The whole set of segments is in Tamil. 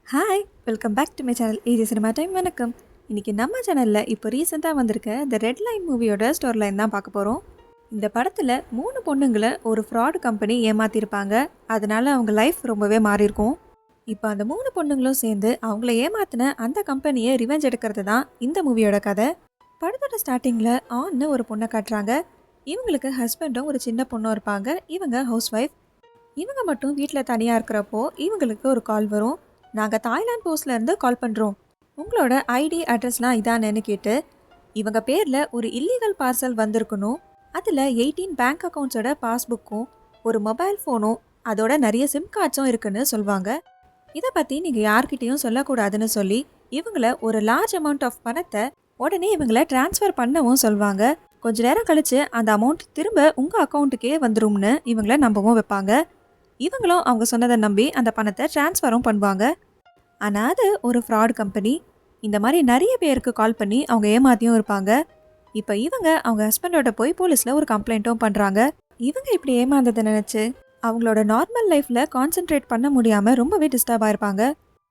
Hi welcome back to my channel AG cinema time. வணக்கம். இன்றைக்கி நம்ம சேனலில் இப்போ ரீசெண்டாக வந்திருக்க த ரெட் லைன் மூவியோட ஸ்டோரி லைன் தான் பார்க்க போகிறோம். இந்த படத்தில் 3 பொண்ணுங்களை ஒரு ஃப்ராட் கம்பெனி ஏமாற்றிருப்பாங்க. அதனால அவங்க லைஃப் ரொம்பவே மாறியிருக்கும். இப்போ அந்த 3 பொண்ணுங்களும் சேர்ந்து அவங்கள ஏமாத்தின அந்த கம்பெனியை ரிவெஞ்ச் எடுக்கிறது தான் இந்த மூவியோட கதை. படத்தோட ஸ்டார்டிங்கில் ஆன்னு ஒரு பொண்ணை காட்டுறாங்க. இவங்களுக்கு ஹஸ்பண்டும் ஒரு சின்ன பொண்ணும் இருப்பாங்க. இவங்க ஹவுஸ் ஒய்ஃப். இவங்க மட்டும் வீட்டில் தனியாக இருக்கிறப்போ இவங்களுக்கு ஒரு கால் வரும். நாங்கள் தாய்லாந்து போஸ்ட்லேருந்து கால் பண்ணுறோம், உங்களோட ஐடி அட்ரஸ்லாம் இதானேன்னு கேட்டு இவங்க பேரில் ஒரு இல்லீகல் பார்சல் வந்திருக்கணும். அதில் 18 பேங்க் அக்கௌண்ட்ஸோட பாஸ்புக்கும் ஒரு மொபைல் ஃபோனும் அதோட நிறைய சிம் கார்ட்ஸும் இருக்குன்னு சொல்லுவாங்க. இதை பற்றி நீங்கள் யார்கிட்டையும் சொல்லக்கூடாதுன்னு சொல்லி இவங்கள ஒரு லார்ஜ் அமௌண்ட் ஆஃப் பணத்தை உடனே இவங்கள டிரான்ஸ்ஃபர் பண்ணவும் சொல்லுவாங்க. கொஞ்ச நேரம் கழித்து அந்த அமௌண்ட் திரும்ப உங்கள் அக்கௌண்ட்டுக்கே வந்துரும்னு இவங்கள நம்பவும் வைப்பாங்க. இவங்களும் அவங்க சொன்னதை நம்பி அந்த பணத்தை டிரான்ஸ்ஃபரும் பண்ணுவாங்க. ஆனால் அது ஒரு ஃப்ராட் கம்பெனி. இந்த மாதிரி நிறைய பேருக்கு கால் பண்ணி அவங்க ஏமாத்தியும் இருப்பாங்க. இப்போ இவங்க அவங்க ஹஸ்பண்டோட போய் போலீஸில் ஒரு கம்ப்ளைண்ட்டும் பண்ணுறாங்க. இவங்க இப்படி ஏமாந்ததை நினச்சி அவங்களோட நார்மல் லைஃப்பில் கான்சென்ட்ரேட் பண்ண முடியாமல் ரொம்பவே டிஸ்டர்ப் ஆயிருப்பாங்க.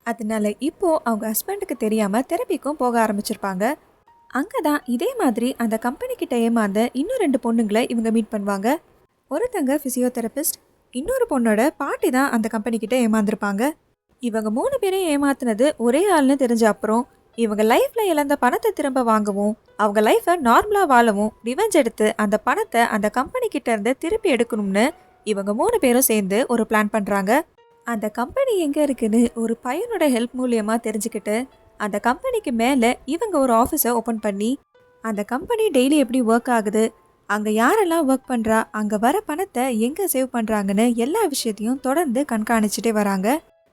அதனால இப்போது அவங்க ஹஸ்பண்டுக்கு தெரியாமல் தெரப்பிக்கும் போக ஆரம்பிச்சிருப்பாங்க. அங்கே தான் இதே மாதிரி அந்த கம்பெனிக்கிட்ட ஏமாந்த இன்னும் 2 பொண்ணுங்களை இவங்க மீட் பண்ணுவாங்க. ஒருத்தங்க ஃபிசியோதெரபிஸ்ட், இன்னொரு பொண்ணோட பாட்டி தான் அந்த கம்பெனிக்கிட்ட ஏமாந்துருப்பாங்க. இவங்க 3 பேரையும் ஏமாத்துனது ஒரே ஆள்னு தெரிஞ்ச அப்புறம் இவங்க லைஃப்பில் இழந்த பணத்தை திரும்ப வாங்கவும் அவங்க லைஃப்பை நார்மலாக வாழவும் ரிவெஞ்ச் எடுத்து அந்த பணத்தை அந்த கம்பெனிக்கிட்ட இருந்து திருப்பி எடுக்கணும்னு இவங்க 3 பேரும் சேர்ந்து ஒரு பிளான் பண்ணுறாங்க. அந்த கம்பெனி எங்கே இருக்குன்னு ஒரு பையனோட ஹெல்ப் மூலியமாக தெரிஞ்சுக்கிட்டு அந்த கம்பெனிக்கு மேலே இவங்க ஒரு ஆஃபீஸை ஓப்பன் பண்ணி அந்த கம்பெனி டெய்லி எப்படி ஒர்க் ஆகுது, அங்கே யாரெல்லாம் ஒர்க் பண்ணுறா, அங்கே வர பணத்தை எங்கே சேவ் பண்ணுறாங்கன்னு எல்லா விஷயத்தையும் தொடர்ந்து கண்காணிச்சுட்டே வராங்க.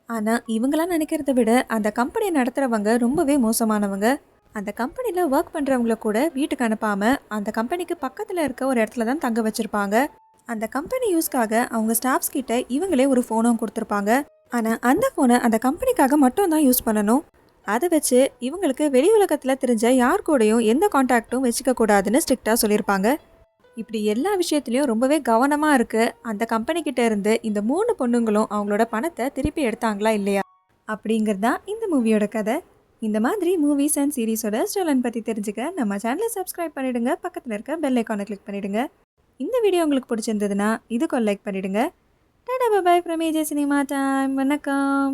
ஆனால் இவங்களாம் நினைக்கிறத விட அந்த கம்பெனியை நடத்துகிறவங்க ரொம்பவே மோசமானவங்க. அந்த கம்பெனியில் ஒர்க் பண்ணுறவங்கள கூட வீட்டுக்கு அனுப்பாமல் அந்த கம்பெனிக்கு பக்கத்தில் இருக்க ஒரு இடத்துல தான் தங்க வச்சுருப்பாங்க. அந்த கம்பெனி யூஸ்க்காக அவங்க ஸ்டாஃப்ஸ் கிட்ட இவங்களே ஒரு ஃபோனும் கொடுத்துருப்பாங்க. ஆனால் அந்த ஃபோனை அந்த கம்பெனிக்காக மட்டும் தான் யூஸ் பண்ணணும். அதை வச்சு இவங்களுக்கு வெளி உலகத்தில் தெரிஞ்ச யார் கூடயும் எந்த கான்டாக்டும் வச்சுக்க கூடாதுன்னு ஸ்ட்ரிக்டாக சொல்லியிருப்பாங்க. இப்படி எல்லா விஷயத்துலையும் ரொம்பவே கவனமாக இருக்குது. அந்த கம்பெனிக்கிட்ட இருந்து இந்த 3 பொண்ணுங்களும் அவங்களோட பணத்தை திருப்பி எடுத்தாங்களா இல்லையா அப்படிங்கிறது தான் இந்த மூவியோட கதை. இந்த மாதிரி மூவிஸ் அண்ட் சீரீஸோட ஸ்டோரிலைன் பற்றி தெரிஞ்சுக்க நம்ம சேனலை சப்ஸ்கிரைப் பண்ணிவிடுங்க. பக்கத்தில் இருக்க பெல் ஐக்கானை கிளிக் பண்ணிவிடுங்க. இந்த வீடியோ உங்களுக்கு பிடிச்சிருந்ததுன்னா இதுக்கு லைக் பண்ணிவிடுங்க. Tata bye from AJ cinema time. வணக்கம்.